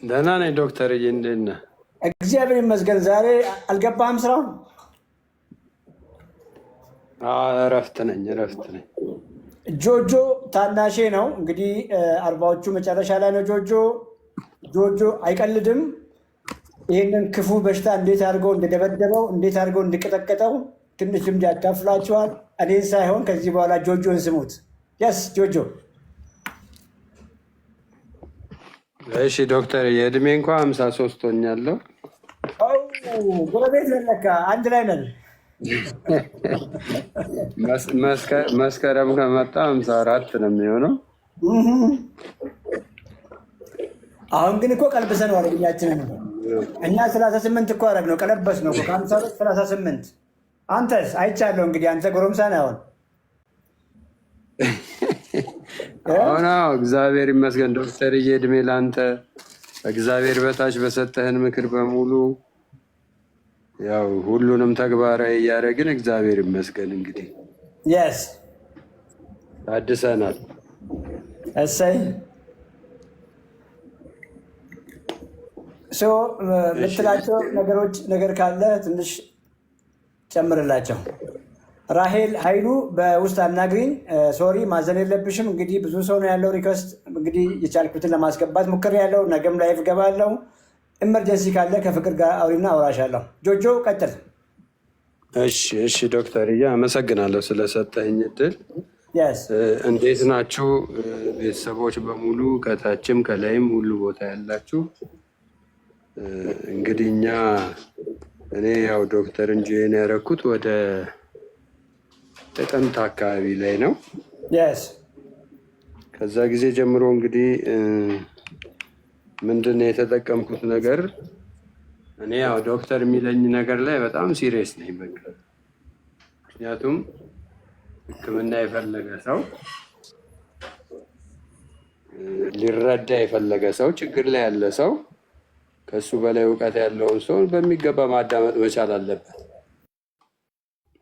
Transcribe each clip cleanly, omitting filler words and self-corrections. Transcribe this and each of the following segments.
ደህና ነኝ ዶክተርዬ፣ እንዴት ነህ? እግዚአብሔር ይመስገን። ዛሬ አልገባህም ስራው? እረፍት ነኝ። ጆጆ ታናሼ ነው እንግዲህ አርባዎቹ መጨረሻ ላይ ነው። ጆጆ አይቀልድም። ይህንን ክፉ በሽታ እንዴት አድርገው እንደደበደበው እንዴት አድርገው እንደቀጠቀጠው ትንሽ ልምድ ያካፍላችኋል። እኔን ሳይሆን ከዚህ በኋላ ጆጆን ስሙት። የስ ጆጆ። እሺ ዶክተር፣ የእድሜ እንኳ 53 ሆኛለሁ። ጎረቤት ነለካ፣ አንድ ላይ ነን። መስከረም ከመጣ 54 ነው የሚሆነው። አሁን ግን እኮ ቀልብሰነዋል እድሜያችንን። እኛ 38 እኮ አደረግነው፣ ቀለበስ ነው ከ52 38። አንተስ? አይቻለሁ እንግዲህ አንተ ጎረምሳ ነህ አሁን። አሁን እግዚአብሔር ይመስገን ዶክተርዬ፣ እድሜ ለአንተ። እግዚአብሔር በታች በሰጠህን ምክር በሙሉ ያው ሁሉንም ተግባራዊ እያደረግን እግዚአብሔር ይመስገን። እንግዲህ የስ ታድሰናል። እሰይ ምትላቸው ነገር ካለ ትንሽ ጨምርላቸው። ራሄል ኃይሉ በውስጥ አናግሪኝ። ሶሪ ማዘን የለብሽም። እንግዲህ ብዙ ሰው ነው ያለው ሪኮስት። እንግዲህ የቻልኩትን ለማስገባት ሞክሬያለሁ። ነገም ላይቭ ገባለሁ። ኢመርጀንሲ ካለ ከፍቅር ጋር አውሪና አውራሻለሁ። ጆጆ ቀጥል። እሺ ዶክተርዬ፣ አመሰግናለሁ ስለሰጠኝ እድል። እንዴት ናችሁ ቤተሰቦች በሙሉ ከታችም ከላይም ሁሉ ቦታ ያላችሁ? እንግዲህ እኔ ያው ዶክተር ኢንጂነር ያደረኩት ወደ ጥቅምት አካባቢ ላይ ነው። ከዛ ጊዜ ጀምሮ እንግዲህ ምንድን ነው የተጠቀምኩት ነገር፣ እኔ ያው ዶክተር የሚለኝ ነገር ላይ በጣም ሲሪየስ ነኝ በቃ። ምክንያቱም ሕክምና የፈለገ ሰው ሊረዳ የፈለገ ሰው ችግር ላይ ያለ ሰው ከሱ በላይ እውቀት ያለውን ሰው በሚገባ ማዳመጥ መቻል አለበት።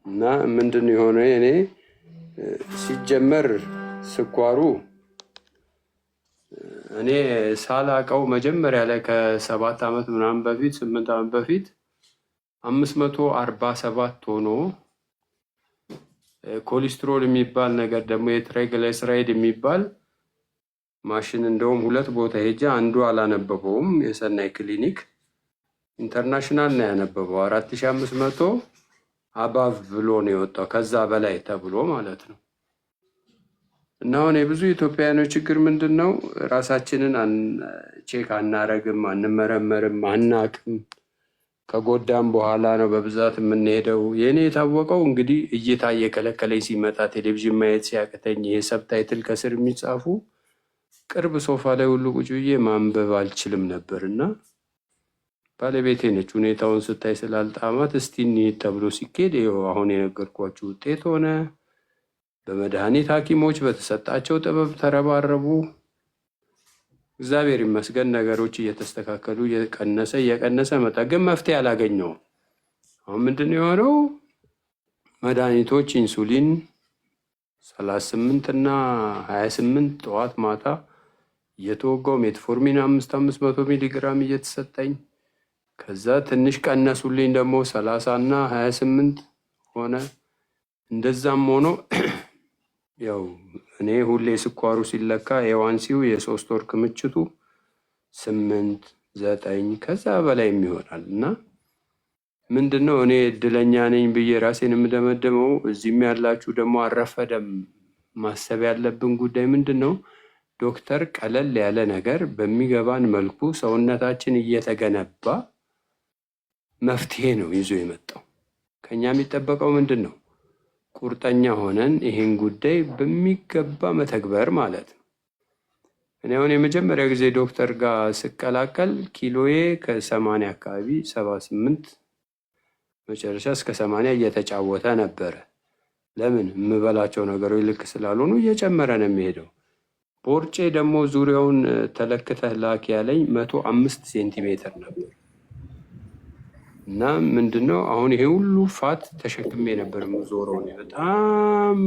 እና ምንድን የሆነ እኔ ሲጀመር ስኳሩ እኔ ሳላቀው መጀመሪያ ላይ ከ7 ዓመት ምናምን በፊት 8 ዓመት በፊት 547 ሆኖ ኮሌስትሮል የሚባል ነገር ደግሞ የትራይግላይሰራይድ የሚባል ማሽን እንደውም 2 ቦታ ሄጄ አንዱ አላነበበውም። የሰናይ ክሊኒክ ኢንተርናሽናል ነው ያነበበው። 4500 አባቭ ብሎ ነው የወጣው፣ ከዛ በላይ ተብሎ ማለት ነው። እና አሁን የብዙ ኢትዮጵያውያኖች ችግር ምንድን ነው? ራሳችንን ቼክ አናረግም፣ አንመረመርም፣ አናቅም። ከጎዳም በኋላ ነው በብዛት የምንሄደው። የእኔ የታወቀው እንግዲህ እይታ እየከለከለኝ ሲመጣ፣ ቴሌቪዥን ማየት ሲያቅተኝ፣ ይሄ ሰብታይትል ከስር የሚጻፉ ቅርብ ሶፋ ላይ ሁሉ ቁጭ ብዬ ማንበብ አልችልም ነበር። እና ባለቤቴ ነች ሁኔታውን ስታይ ስላልጣማት እስቲ እንሂድ ተብሎ ሲኬድ ይኸው አሁን የነገርኳችሁ ውጤት ሆነ። በመድኃኒት ሐኪሞች በተሰጣቸው ጥበብ ተረባረቡ። እግዚአብሔር ይመስገን ነገሮች እየተስተካከሉ እየቀነሰ መጣ። ግን መፍትሄ አላገኘውም። አሁን ምንድን ነው የሆነው? መድኃኒቶች ኢንሱሊን 38 እና 28 ጠዋት ማታ እየተወጋው፣ ሜትፎርሚን 500 ሚሊግራም እየተሰጠኝ፣ ከዛ ትንሽ ቀነሱልኝ ደግሞ 30 እና 28 ሆነ። እንደዛም ሆኖ ያው እኔ ሁሌ ስኳሩ ሲለካ ኤዋንሲው የ3 ወር ክምችቱ 8 9 ከዛ በላይ ይሆናል። እና ምንድን ነው እኔ እድለኛ ነኝ ብዬ ራሴን የምደመደመው። እዚህም ያላችሁ ደግሞ አረፈደም ማሰብ ያለብን ጉዳይ ምንድን ነው? ዶክተር ቀለል ያለ ነገር በሚገባን መልኩ ሰውነታችን እየተገነባ መፍትሄ ነው ይዞ የመጣው። ከኛ የሚጠበቀው ምንድን ነው? ቁርጠኛ ሆነን ይሄን ጉዳይ በሚገባ መተግበር ማለት ነው። እኔ አሁን የመጀመሪያ ጊዜ ዶክተር ጋር ስቀላቀል ኪሎዬ ከ80 አካባቢ 78 መጨረሻ እስከ 80 እየተጫወተ ነበረ። ለምን? የምበላቸው ነገሮች ልክ ስላልሆኑ እየጨመረ ነው የሚሄደው። ቦርጬ ደግሞ ዙሪያውን ተለክተህ ላክ ያለኝ 105 ሴንቲሜትር ነበር። እና ምንድነው አሁን ይሄ ሁሉ ፋት ተሸክሜ ነበር የምዞረው። በጣም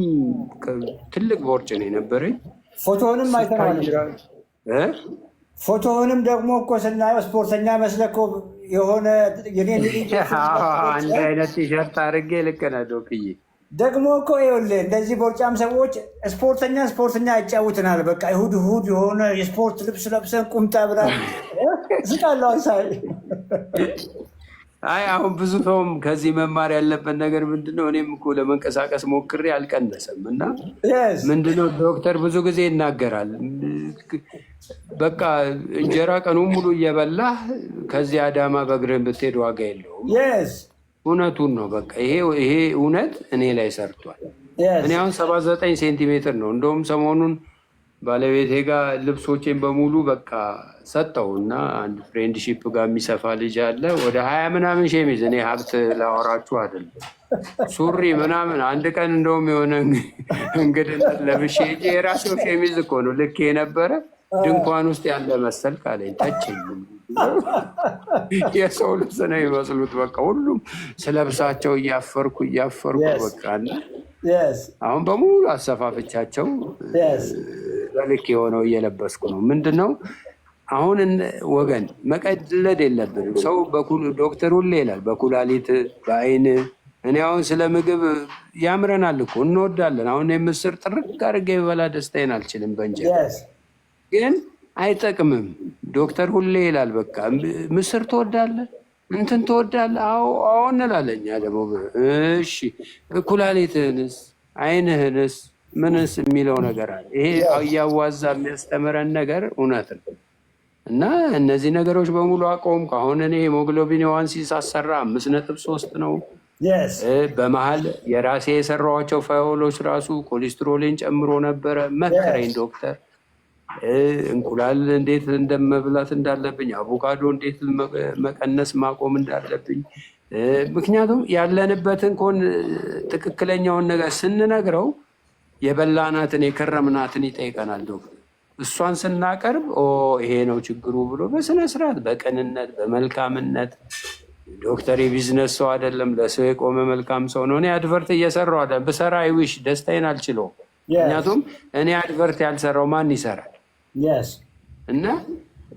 ትልቅ ቦርጭ ነው የነበረኝ። ፎቶንም አይተናል። ፎቶውንም ደግሞ እኮ ስናየው ስፖርተኛ መስለህ እኮ የሆነ አንድ አይነት ቲሸርት አድርጌ ልክ ነህ ዶክዬ። ደግሞ እኮ ይኸውልህ እንደዚህ ቦርጫም ሰዎች ስፖርተኛ ያጫውትናል። በቃ እሑድ የሆነ የስፖርት ልብስ ለብሰን ቁምጣ ብላ እስቃለሁ ሳይ። አይ አሁን ብዙ ሰውም ከዚህ መማር ያለበት ነገር ምንድነው? እኔም እኮ ለመንቀሳቀስ ሞክሬ አልቀነሰም እና ምንድነው ዶክተር ብዙ ጊዜ ይናገራል። በቃ እንጀራ ቀኑን ሙሉ እየበላህ ከዚህ አዳማ በእግርህ ብትሄድ ዋጋ የለውም። እውነቱን ነው። በቃ ይሄ እውነት እኔ ላይ ሰርቷል። እኔ አሁን 79 ሴንቲሜትር ነው። እንደውም ሰሞኑን ባለቤቴ ጋር ልብሶቼን በሙሉ በቃ ሰጠው እና አንድ ፍሬንድሺፕ ጋር የሚሰፋ ልጅ አለ። ወደ 20 ምናምን ሸሚዝ፣ እኔ ሀብት ላወራችሁ አይደለም፣ ሱሪ ምናምን። አንድ ቀን እንደውም የሆነ እንግድነት ለብሼ የራሴው ሸሚዝ እኮ ነው ልክ የነበረ ድንኳን ውስጥ ያለ መሰል ካለኝ ተችኝ። የሰው ልብስ ነው ይመስሉት። በቃ ሁሉም ስለብሳቸው እያፈርኩ በቃ አሁን በሙሉ አሰፋፍቻቸው በልክ የሆነው እየለበስኩ ነው። ምንድን ነው አሁን ወገን መቀለድ የለብንም። ሰው ዶክተር ሁሌ ይላል በኩላሊት በአይን። እኔ አሁን ስለ ምግብ ያምረናል እኮ እንወዳለን። አሁን የምስር ጥርቅ አድርጌ በላ ደስታዬን አልችልም በእንጀራ ግን አይጠቅምም። ዶክተር ሁሌ ይላል በቃ ምስር ትወዳለህ እንትን ትወዳለህ? አዎ እንላለን እኛ ደግሞ እሺ ኩላሊትህንስ አይንህንስ ምንስ የሚለው ነገር አለ። ይሄ እያዋዛ የሚያስተምረን ነገር እውነት ነው። እና እነዚህ ነገሮች በሙሉ አቆምኩ። አሁን እኔ ሄሞግሎቢን ዋንሲ ሳሰራ 5.3 ነው። በመሀል የራሴ የሰራኋቸው ፋይሎች ራሱ ኮሌስትሮሌን ጨምሮ ነበረ። መከረኝ ዶክተር እንቁላል እንዴት እንደመብላት እንዳለብኝ፣ አቮካዶ እንዴት መቀነስ ማቆም እንዳለብኝ። ምክንያቱም ያለንበትን ትክክለኛውን ነገር ስንነግረው የበላናትን የከረምናትን ይጠይቀናል ዶክተር። እሷን ስናቀርብ ይሄ ነው ችግሩ ብሎ በስነስርዓት በቅንነት በመልካምነት። ዶክተር የቢዝነስ ሰው አይደለም፣ ለሰው የቆመ መልካም ሰው ነው። እኔ አድቨርት እየሰራሁ አይደለም። ብሰራ አይዊሽ ደስታዬን አልችለውም። ምክንያቱም እኔ አድቨርት ያልሰራው ማን ይሰራል? እና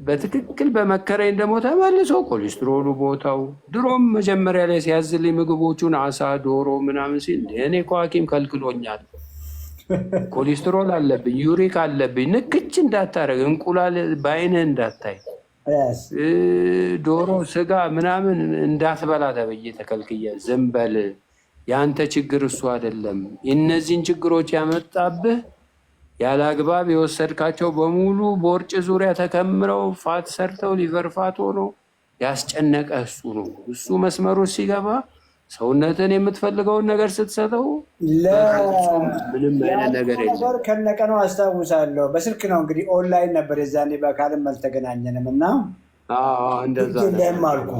በትክክል በመከረኝ ደግሞ ተመልሶ ኮሌስትሮሉ ቦታው ድሮም መጀመሪያ ላይ ሲያዝልኝ ምግቦቹን አሳ፣ ዶሮ ምናምን ሲል እኔ እኮ ሐኪም ከልክሎኛል። ኮሌስትሮል አለብኝ፣ ዩሪክ አለብኝ፣ ንክች እንዳታረግ፣ እንቁላል በአይንህ እንዳታይ፣ ዶሮ ስጋ ምናምን እንዳትበላ ተብዬ ተከልክዬ ዝም በል። የአንተ ችግር እሱ አይደለም። እነዚህን ችግሮች ያመጣብህ ያለ አግባብ የወሰድካቸው በሙሉ በወርጭ ዙሪያ ተከምረው ፋት ሰርተው ሊቨር ፋት ሆኖ ያስጨነቀ እሱ ነው። እሱ መስመሩ ሲገባ ሰውነትን የምትፈልገውን ነገር ስትሰጠው ምንም አይነት ነገር የለም። ከነቀኑ አስታውሳለሁ። በስልክ ነው እንግዲህ ኦንላይን ነበር የዛኔ፣ በአካልም አልተገናኘንም እና እንደዛ አልኩ።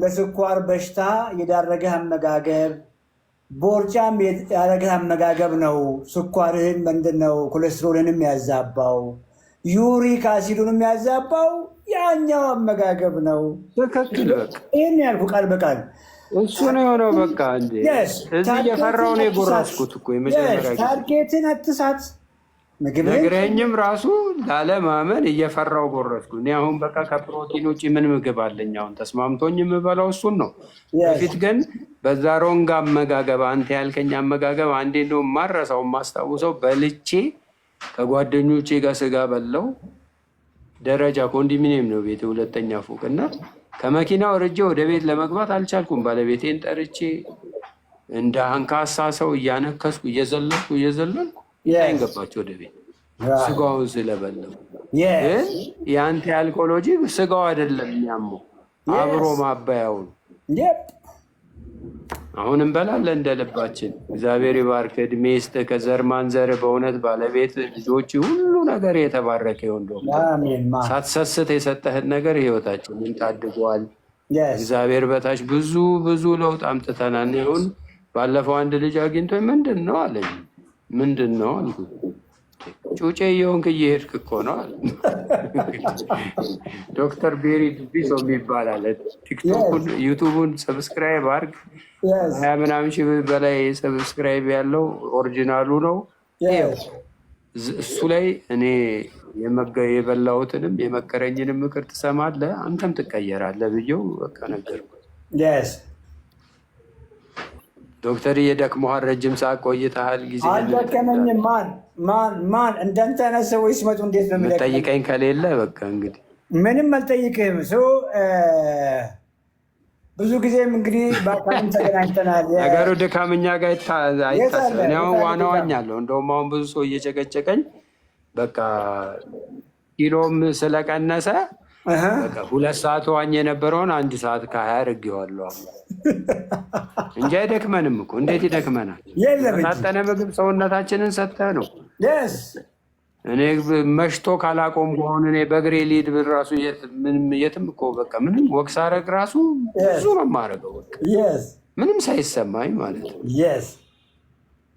ለስኳር በሽታ የዳረገህ አመጋገብ፣ ቦርጫም ያደረገህ አመጋገብ ነው ስኳርህን ምንድነው ኮሌስትሮልንም ያዛባው፣ ዩሪክ አሲዱንም ያዛባው ያኛው አመጋገብ ነው። ትክክል። ይህን ያልኩ ቃል በቃል እሱ ነው የሆነው። በቃ እንደ እዚህ እየፈራሁ ነው የጎረስኩት እኮ የመጀመሪያ ጊዜ። ታርጌትን አትሳት። ነግረኸኝም ራሱ ላለማመን እየፈራሁ ጎረስኩ። እኔ አሁን በቃ ከፕሮቲን ውጭ ምን ምግብ አለኝ? አሁን ተስማምቶኝ የምበላው እሱን ነው። በፊት ግን በዛ ሮንግ አመጋገብ፣ አንተ ያልከኝ አመጋገብ አንዴ ነው ማረሳው ማስታውሰው፣ በልቼ ከጓደኞቼ ጋር ስጋ በላው። ደረጃ ኮንዶሚኒየም ነው ቤት፣ ሁለተኛ ፎቅ እና ከመኪናው ወርጄ ወደ ቤት ለመግባት አልቻልኩም። ባለቤቴን ጠርቼ እንደ አንካሳ ሰው እያነከስኩ እየዘለልኩ ገባች ወደ ቤት ስጋውን ስለበላው። የአንቲ አልኮሎጂ ስጋው አይደለም የሚያመው አብሮ ማባያው ነው። አሁን እንበላለን እንደ ልባችን። እግዚአብሔር ይባርክ፣ እድሜ ይስጥህ፣ ከዘር ማንዘር በእውነት ባለቤት፣ ልጆች፣ ሁሉ ነገር የተባረከ ይሁን። ሳትሰስት የሰጠህን ነገር ህይወታችንን ታድገዋል። እግዚአብሔር በታች ብዙ ብዙ ለውጥ አምጥተናል። ይሁን ባለፈው አንድ ልጅ አግኝቶኝ ምንድን ነው አለኝ። ምንድን ነው አልኩት። ጩጬ እየሆንክ እየሄድክ እኮ ነው አለ። ዶክተር ቤሪ ዱቢሶ የሚባል አለ። ቲክቶኩን ዩቱቡን ሰብስክራይብ አድርግ። 20 ምናምን ሺህ በላይ ሰብስክራይብ ያለው ኦሪጂናሉ ነው። እሱ ላይ እኔ የበላሁትንም የመከረኝንም ምክር ትሰማለህ፣ አንተም ትቀየራለህ ብዬው በቃ ነገርኩት። ዶክተር እየደክመሃል፣ ረጅም ሰዓት ቆይተሃል። ጊዜ አልደከመኝም። ማን እንዳንተ አይነት ሰዎች ሲመጡ እንዴት ነው የምጠይቀኝ? ከሌለ በቃ እንግዲህ ምንም አልጠይቅህም። ብዙ ጊዜም እንግዲህ በአካልም ተገናኝተናል። ነገሩ ድካም እኛ ጋር አይታሰብም። እኔ አሁን ዋና ዋኛለሁ። እንደውም አሁን ብዙ ሰው እየጨቀጨቀኝ በቃ ኪሎም ስለቀነሰ 2 ሰዓት ዋኝ የነበረውን 1 ሰዓት ከ20 አድርጌዋለሁ እንጂ አይደክመንም እኮ። እንዴት ይደክመናል? ታጠነ ምግብ ሰውነታችንን ሰጥተህ ነው። እኔ መሽቶ ካላቆም ከሆነ እኔ በእግሬ ሊድ ብል ራሱ የትም እኮ በቃ ምንም ወቅስ አረግ ራሱ ብዙ ነው የማደርገው ምንም ሳይሰማኝ ማለት ነው።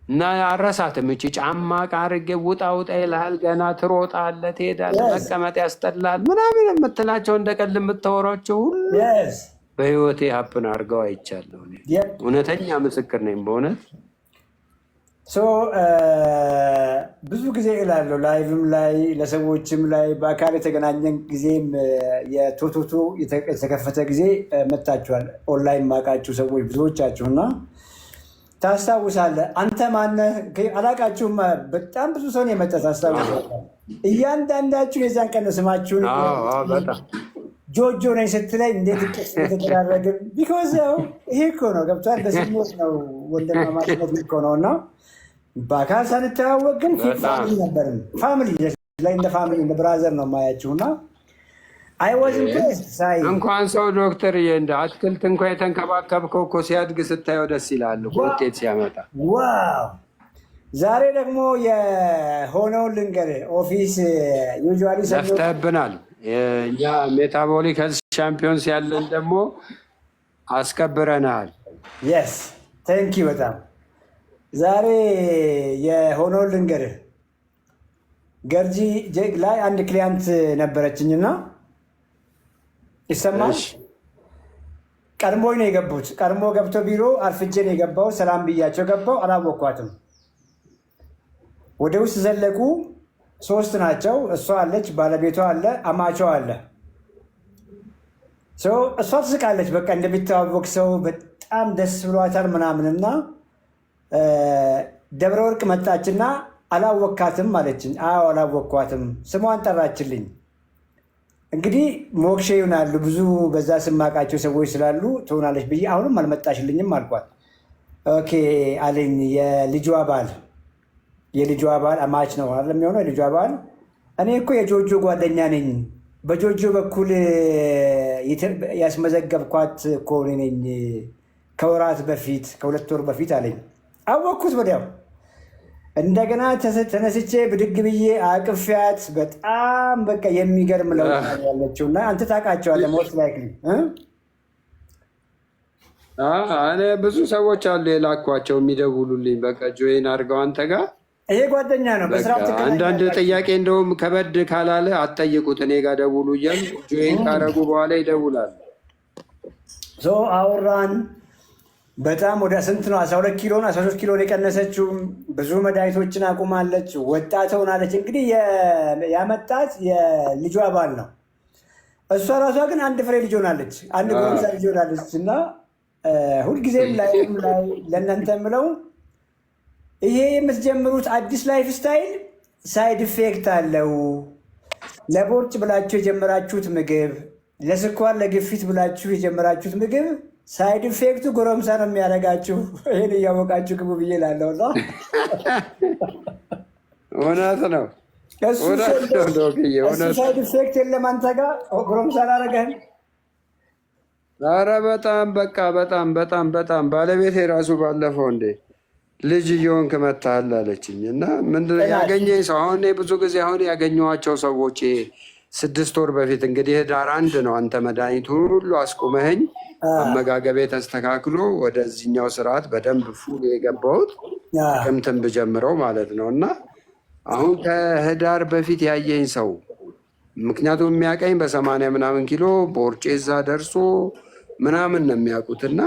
እና አረሳትም እቺ ጫማ ቃርጌ ውጣ ውጣ ይልሃል፣ ገና ትሮጣለህ፣ ትሄዳለህ፣ መቀመጥ ያስጠላል ምናምን የምትላቸው እንደ ቀልድ የምታወራቸው ሁሉ በህይወቴ ሀፕን አድርገው አይቻለሁ። እውነተኛ ምስክር ነኝ በእውነት። ብዙ ጊዜ እላለሁ ላይቭም ላይ ለሰዎችም ላይ በአካል የተገናኘን ጊዜም የቶቶቶ የተከፈተ ጊዜ መታችኋል። ኦንላይን ማቃችሁ ሰዎች ብዙዎቻችሁ እና ታስታውሳለህ። አንተ ማነህ አላቃችሁም። በጣም ብዙ ሰው ነው የመጣ ታስታውሳለህ። እያንዳንዳችሁ የዛን ቀን ነው ስማችሁን ጆጆ ነኝ ስትለኝ እንዴት ቅስ የተደራረግን ቢኮዝ ይሄ እኮ ነው ገብቷል። በስሜት ነው ወንድማማችነት እኮ ነው እና በአካል ሳንተዋወቅ ግን ፋሚሊ ነበርን። ፋሚሊ ላይ እንደ ፋሚሊ እንደ ብራዘር ነው የማያችሁ እና እንኳን ሰው ዶክተር እንደ አትክልት እንኳ የተንከባከብከው እኮ ሲያድግ ስታየው ደስ ይላል ውጤት ሲያመጣ። ዋው! ዛሬ ደግሞ የሆነውን ልንገርህ። ኦፊስ ዩዥዋሊ ለፍተህብናል። እኛ ሜታቦሊክ ሄልዝ ሻምፒዮንስ ያለን ደግሞ አስከብረናል። የስ ቴንኪ በጣም ዛሬ የሆነውን ልንገርህ። ገርጂ ላይ አንድ ክሊያንት ነበረችኝና ይሰማል። ቀድሞኝ ነው የገቡት። ቀድሞ ገብቶ ቢሮ አርፍጄ ነው የገባው። ሰላም ብያቸው ገባው። አላወኳትም። ወደ ውስጥ ዘለቁ። 3 ናቸው። እሷ አለች፣ ባለቤቷ አለ፣ አማቿ አለ። እሷ ትስቃለች። በቃ እንደሚተዋወቅ ሰው በጣም ደስ ብሏታል ምናምን እና ደብረ ወርቅ መጣችና አላወካትም አለችኝ። አዎ አላወኳትም። ስሟን ጠራችልኝ። እንግዲህ ሞክሼ ይሆናሉ ብዙ በዛ ስማቃቸው ሰዎች ስላሉ ትሆናለች ብዬ አሁንም አልመጣሽልኝም አልኳት። ኦኬ አለኝ። የልጇ ባል አማች ነው አይደል የሚሆነው? የልጇ ባል እኔ እኮ የጆጆ ጓደኛ ነኝ፣ በጆጆ በኩል ያስመዘገብኳት እኮ ነኝ ከወራት በፊት ከ2 ወር በፊት አለኝ። አወቅኩት ወዲያው። እንደገና ተነስቼ ብድግ ብዬ አቅፊያት በጣም በቃ የሚገርም ለውጥ ያለችው እና አንተ ታውቃቸዋለህ ሞስት ላይክሊ። እኔ ብዙ ሰዎች አሉ የላኳቸው የሚደውሉልኝ በቃ ጆይን አድርገው አንተ ጋር። ይሄ ጓደኛ ነው በስራ አንዳንድ ጥያቄ እንደውም ከበድ ካላለ አትጠይቁት እኔ ጋር ደውሉ እያሉ ጆይን ካረጉ በኋላ ይደውላሉ። አወራን። በጣም ወደ ስንት ነው 12 ኪሎ 13 ኪሎ የቀነሰችው። ብዙ መድኃኒቶችን አቁማለች። ወጣት ሆናለች። እንግዲህ ያመጣት የልጇ ባል ነው። እሷ ራሷ ግን አንድ ፍሬ ልጅ ሆናለች። አንድ ጎረምሳ ልጅ ሆናለች። እና ሁልጊዜም ላይ ለእናንተ የምለው ይሄ የምትጀምሩት አዲስ ላይፍ ስታይል ሳይድ ኢፌክት አለው። ለቦርጭ ብላችሁ የጀመራችሁት ምግብ፣ ለስኳር ለግፊት ብላችሁ የጀመራችሁት ምግብ ሳይድ ኢፌክቱ ጎረምሳ ነው የሚያደርጋችሁ። ይህን እያወቃችሁ ግቡ ብዬ እላለሁ። እውነት ነው። እሱ ሳይድ ኢፌክት የለም አንተ ጋር ጎረምሳ አላደረገህም። ኧረ በጣም በቃ በጣም ባለቤቴ የራሱ ባለፈው እንዴ ልጅ እየሆንክ መታሃል አለችኝ። እና ምንድን ነው ያገኘኝ ሰው አሁን ብዙ ጊዜ አሁን ያገኘኋቸው ሰዎች 6 ወር በፊት እንግዲህ ህዳር 1 ነው አንተ መድኃኒቱ ሁሉ አስቁመኸኝ አመጋገቤ ተስተካክሎ ወደዚህኛው ስርዓት በደንብ ፉል የገባሁት ጥቅምትን ብጀምረው ማለት ነው። እና አሁን ከህዳር በፊት ያየኝ ሰው ምክንያቱም የሚያቀኝ በ80 ምናምን ኪሎ ቦርጬ እዛ ደርሶ ምናምን ነው የሚያውቁት። እና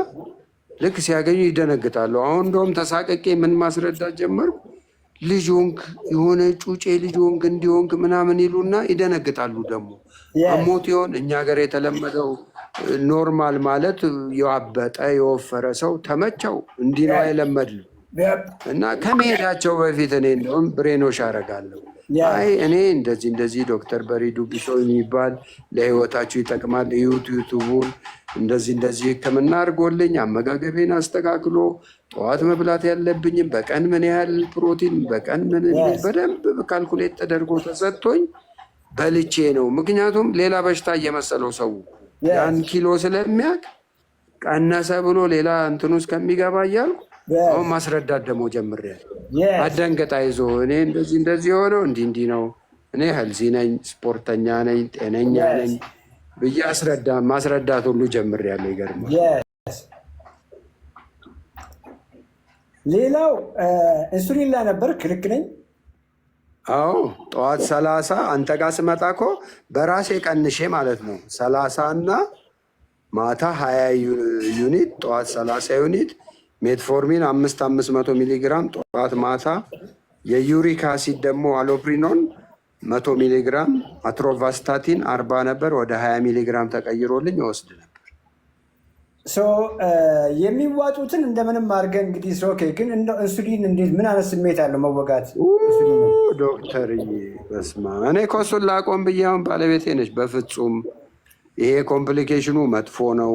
ልክ ሲያገኙ ይደነግጣሉ። አሁን እንደውም ተሳቀቄ ምን ማስረዳት ጀመርኩ። ልጆንክ የሆነ ጩጬ ልጆንክ እንዲሆንክ ምናምን ይሉና ይደነግጣሉ። ደግሞ አሞት ይሆን? እኛ ሀገር የተለመደው ኖርማል ማለት ያበጠ የወፈረ ሰው ተመቸው እንዲህ ነው የለመድነው። እና ከመሄዳቸው በፊት እኔ እንደውም ብሬኖሽ አደርጋለሁ። አይ እኔ እንደዚህ ዶክተር በሪዱ ቢሶ የሚባል ለህይወታችሁ ይጠቅማል፣ ዩቱቡን እንደዚህ ሕክምና አድርጎልኝ አመጋገቤን አስተካክሎ ጠዋት መብላት ያለብኝም በቀን ምን ያህል ፕሮቲን በቀን ምን በደንብ ካልኩሌት ተደርጎ ተሰጥቶኝ በልቼ ነው። ምክንያቱም ሌላ በሽታ እየመሰለው ሰው ያን ኪሎ ስለሚያውቅ ቀነሰ ብሎ ሌላ እንትኑ ውስጥ ከሚገባ እያልኩ አሁን ማስረዳት ደግሞ ጀምሬያለሁ። አደንገጣ ይዞ እኔ እንደዚህ የሆነው እንዲህ ነው፣ እኔ ሄልዚ ነኝ፣ ስፖርተኛ ነኝ፣ ጤነኛ ነኝ ብዬ ማስረዳት ሁሉ ጀምሬያለሁ። ይገርማል። ሌላው ኢንሱሊን ላይ ነበር። ልክ ነኝ? አዎ ጠዋት 30 አንተ ጋር ስመጣ እኮ በራሴ ቀንሼ ማለት ነው 30 እና ማታ 20 ዩኒት፣ ጠዋት 30 ዩኒት ሜትፎርሚን 500 ሚሊግራም ጠዋት ማታ፣ የዩሪክ አሲድ ደግሞ አሎፕሪኖን 100 ሚሊግራም፣ አትሮቫስታቲን 40 ነበር ወደ 20 ሚሊግራም ተቀይሮልኝ ወስድ ነበር። የሚዋጡትን እንደምንም አድርገን እንግዲህ ግን ኢንሱሊን እንዴት ምን አይነት ስሜት አለው መወጋት? ዶክተርዬ በስመ አብ እኔ እኮ እሱን ላቆም ብዬ አሁን ባለቤቴ ነች በፍጹም ይሄ ኮምፕሊኬሽኑ መጥፎ ነው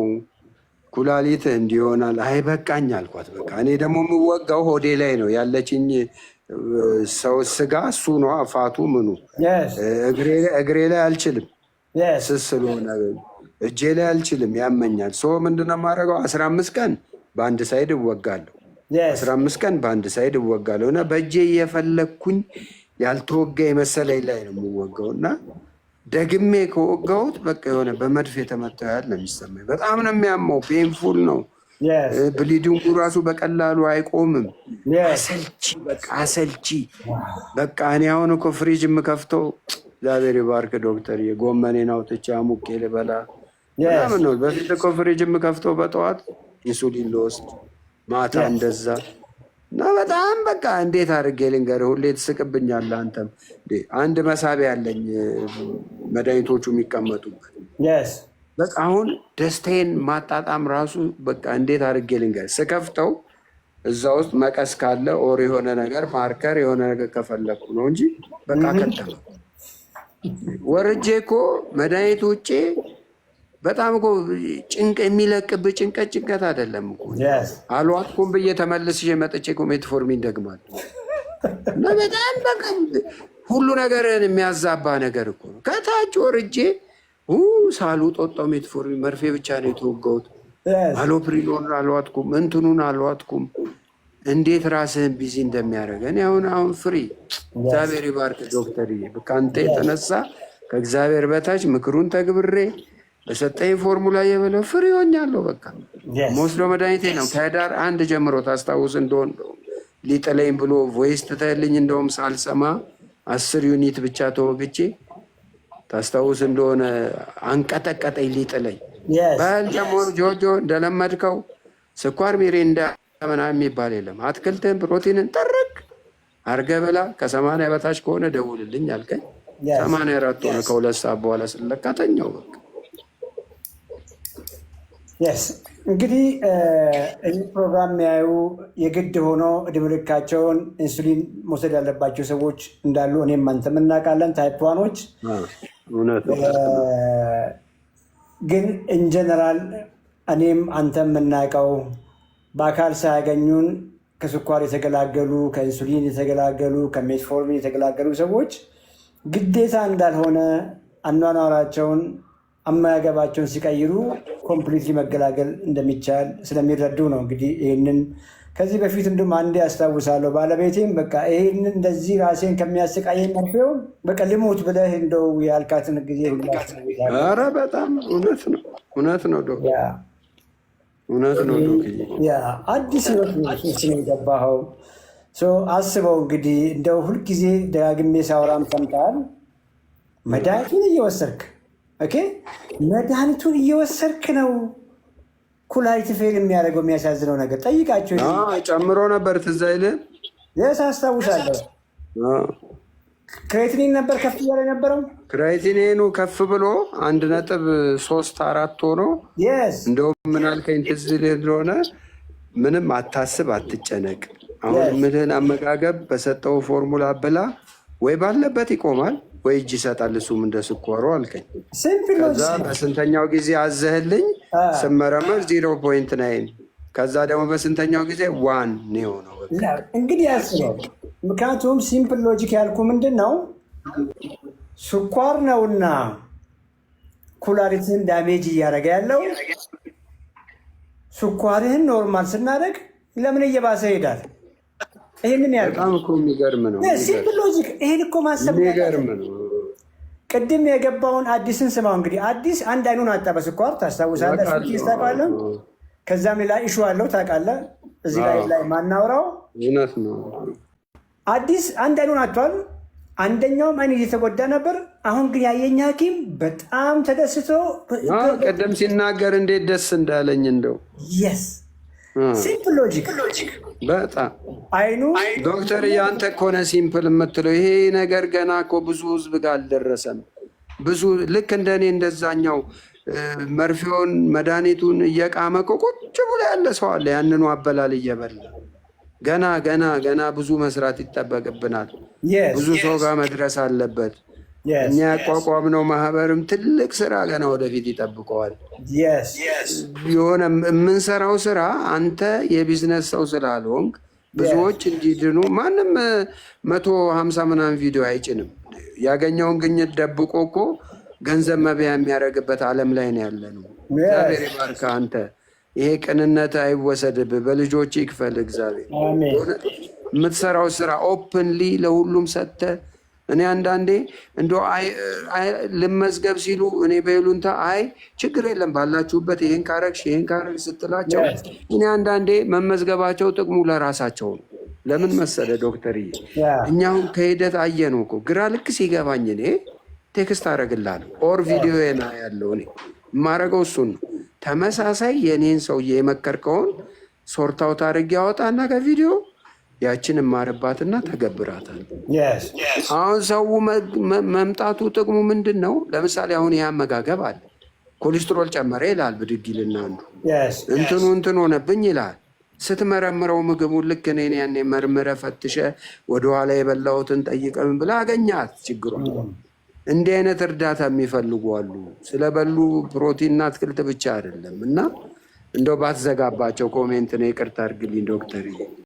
ኩላሊት እንዲሆናል። አይ በቃኝ አልኳት። በቃ እኔ ደግሞ የምወጋው ሆዴ ላይ ነው ያለችኝ ሰው ስጋ እሱ ነው አፋቱ ምኑ እግሬ ላይ አልችልም፣ ስስ ስለሆነ እጄ ላይ አልችልም፣ ያመኛል። ምንድነው የማደርገው 15 ቀን በአንድ ሳይድ እወጋለሁ፣ 15 ቀን በአንድ ሳይድ እወጋለሁ እና በእጄ እየፈለግኩኝ ያልተወጋ የመሰለኝ ላይ ነው የምወጋው እና ደግሜ ከወጋሁት በቃ የሆነ በመድፍ የተመታው ያህል ነው የሚሰማኝ። በጣም ነው የሚያመው፣ ፔንፉል ነው። ብሊዲንጉ ራሱ በቀላሉ አይቆምም። አሰልቺ በቃ እኔ አሁን እኮ ፍሪጅ የምከፍተው እግዚአብሔር ይባርክ ዶክተር የጎመኔን አውጥቼ አሙቄ ልበላ ምናምን ነው። በፊት እኮ ፍሪጅ የምከፍተው በጠዋት ኢንሱሊን ልወስድ ማታ እንደዛ እና በጣም በቃ እንዴት አድርጌ ልንገርህ፣ ሁሌ ትስቅብኛለህ አንተም። አንድ መሳቢያ አለኝ መድኃኒቶቹ የሚቀመጡበት። በቃ አሁን ደስታዬን ማጣጣም ራሱ በቃ እንዴት አድርጌ ልንገርህ፣ ስከፍተው እዛ ውስጥ መቀስ ካለ ኦር የሆነ ነገር ማርከር የሆነ ነገር ከፈለኩ ነው እንጂ በቃ ከተማ ወርጄ እኮ መድኃኒት ውጭ በጣም እኮ ጭንቅ የሚለቅብህ ጭንቀት አይደለም እኮ አልዋጥኩም ብዬ ተመልሼ መጥቼ እኮ ሜትፎርሚን ደግማለሁ እና በጣም በቃ ሁሉ ነገርን የሚያዛባ ነገር እኮ ነው። ከታች ወርጄ ሳሉ ጦጣው ሜትፎርሚን መርፌ ብቻ ነው የተወጋሁት። አሎፕሪኖን አልዋጥኩም፣ እንትኑን አልዋጥኩም። እንዴት ራስህን ቢዚ እንደሚያደርገን አሁን ፍሪ እግዚአብሔር ይባርክ ዶክተርዬ። ከአንተ የተነሳ ከእግዚአብሔር በታች ምክሩን ተግብሬ በሰጠኝ ፎርሙላ የበለው ፍሪ ሆኛለሁ። በቃ ሞስዶ መድኃኒቴ ነው። ከህዳር 1 ጀምሮ ታስታውስ እንደሆን ሊጥለኝ ብሎ ቮይስ ትተህልኝ እንደውም ሳልሰማ 10 ዩኒት ብቻ ተወግቼ ታስታውስ እንደሆነ አንቀጠቀጠኝ ሊጥለኝ። በል ጀሞር ጆጆ እንደለመድከው ስኳር ሚሪንዳ ምናምን የሚባል የለም። አትክልትን ፕሮቲንን ጠርቅ አድርገህ ብላ። ከ80 በታች ከሆነ ደውልልኝ አልከኝ። 84 ሆነ። ከ2 ሰዓት በኋላ ስለለካ ተኛው በቃ። እንግዲህ እዚህ ፕሮግራም የሚያዩ የግድ ሆኖ እድሜ ልካቸውን ኢንሱሊን መውሰድ ያለባቸው ሰዎች እንዳሉ እኔም አንተም እናውቃለን። ታይፕ ዋኖች ግን ኢንጀነራል እኔም አንተም የምናውቀው በአካል ሳያገኙን ከስኳር የተገላገሉ ከኢንሱሊን የተገላገሉ ከሜትፎርሚን የተገላገሉ ሰዎች ግዴታ እንዳልሆነ አኗኗራቸውን አመጋገባቸውን ሲቀይሩ ኮምፕሊትሊ መገላገል እንደሚቻል ስለሚረዱ ነው። እንግዲህ ይህንን ከዚህ በፊት እንዲሁም አንዴ ያስታውሳለሁ ባለቤቴም በቃ ይህንን እንደዚህ ራሴን ከሚያሰቃየኝ መርፌው በቃ ልሞት ብለህ እንደው ያልካትን ጊዜ ኧረ በጣም እውነት ነው ዶክተር እውነት ነው ዶክተር። አዲስ ህይወት ነው የገባኸው። አስበው እንግዲህ እንደው ሁልጊዜ ደጋግሜ ሳወራም ሰምተሃል። መድኃኒቱን እየወሰድክ መድኃኒቱን እየወሰድክ ነው ኩላሊት ፌል የሚያደርገው። የሚያሳዝነው ነገር ጠይቃቸው ጨምሮ ነበር ትዝ አይልም? አስታውሳለሁ። ክሬቲኒን ነበር ከፍ እያለ ነበረው። ክሬቲኒኑ ከፍ ብሎ 1.34 ሆኖ እንደውም ምን አልከኝ ትዝ ይልህ እንደሆነ ምንም አታስብ፣ አትጨነቅ። አሁን ምልህን አመጋገብ በሰጠው ፎርሙላ ብላ፣ ወይ ባለበት ይቆማል ወይ እጅ ይሰጣል። እሱም እንደ ስኳሩ አልከኝ። ከዛ በስንተኛው ጊዜ አዘህልኝ ስመረመር 0.9፣ ከዛ ደግሞ በስንተኛው ጊዜ 1 ነው የሆነው። እንግዲህ ያስበው። ምክንያቱም ሲምፕል ሎጂክ ያልኩ ምንድን ነው ስኳር ነውና ኩላሊትህን ዳሜጅ እያደረገ ያለው። ስኳርህን ኖርማል ስናደርግ ለምን እየባሰ ይሄዳል? ይህንን በጣም እኮ የሚገርም ነው። ሲምፕል ሎጂክ። ይህን እኮ ማሰብ የሚገርም ነው። ቅድም የገባውን አዲስን ስማው። እንግዲህ አዲስ አንድ አይኑን አጣ በስኳር ታስታውሳለህ? ታውቃለህ? ከዛም ሌላ ኢሹ አለው ታውቃለህ? እዚህ ላይ ማናወራው እውነት ነው። አዲስ አንድ አይኑን አጥቷል። አንደኛውም አይን እየተጎዳ ነበር። አሁን ግን ያየኝ ሐኪም በጣም ተደስቶ ቀደም ሲናገር እንዴት ደስ እንዳለኝ እንደው ሲምፕል ሎጂክ በጣም አይኑ ዶክተር ያንተ ከሆነ ሲምፕል የምትለው ይሄ ነገር ገና እኮ ብዙ ህዝብ ጋር አልደረሰም። ብዙ ልክ እንደኔ እንደዛኛው መርፌውን መድኃኒቱን እየቃመ ቁጭ ብሎ ያለ ሰው አለ። ያንኑ አበላል እየበላ ገና ብዙ መስራት ይጠበቅብናል። ብዙ ሰው ጋር መድረስ አለበት። እኛ ያቋቋምነው ማህበርም ትልቅ ስራ ገና ወደፊት ይጠብቀዋል። የሆነ የምንሰራው ስራ አንተ የቢዝነስ ሰው ስላልሆንክ ብዙዎች እንዲድኑ ማንም 150 ምናምን ቪዲዮ አይጭንም። ያገኘውን ግኝት ደብቆ እኮ ገንዘብ መብያ የሚያደርግበት ዓለም ላይ ነው ያለ ነው። እግዚአብሔር ይባርክ። አንተ ይሄ ቅንነት አይወሰድብህ፣ በልጆች ይክፈል እግዚአብሔር። የምትሰራው ስራ ኦፕንሊ ለሁሉም ሰጥተህ እኔ አንዳንዴ እንደው ልመዝገብ ሲሉ እኔ በይሉንታ ችግር የለም ባላችሁበት ይሄን ካረግሽ ስትላቸው እኔ አንዳንዴ መመዝገባቸው ጥቅሙ ለራሳቸው ነው። ለምን መሰለ ዶክተርዬ፣ እኛ አሁን ከሂደት አየነው እኮ ግራ ልክ ሲገባኝ እኔ ቴክስት አደርግልሃለሁ ኦር ቪዲዮ ያለው እኔ የማደርገው እሱን ነው። ተመሳሳይ የእኔን ሰውዬ የመከርከውን ሶርታውት አድርጌ ያወጣና ከቪዲዮ ያችን ማረባትና ተገብራታል። አሁን ሰው መምጣቱ ጥቅሙ ምንድን ነው? ለምሳሌ አሁን ይህ አመጋገብ አለ፣ ኮሌስትሮል ጨመረ ይላል ብድጊልና አንዱ እንትን ሆነብኝ ይላል። ስትመረምረው ምግቡን ልክ እኔ ያኔ መርምረ ፈትሸ ወደኋላ የበላሁትን ጠይቀም ብላ አገኛት ችግሯል። እንዲህ አይነት እርዳታ የሚፈልጉ አሉ። ስለበሉ ፕሮቲንና አትክልት ብቻ አይደለም። እና እንደው ባትዘጋባቸው ኮሜንት ነው። ይቅርታ አድርግልኝ ዶክተር።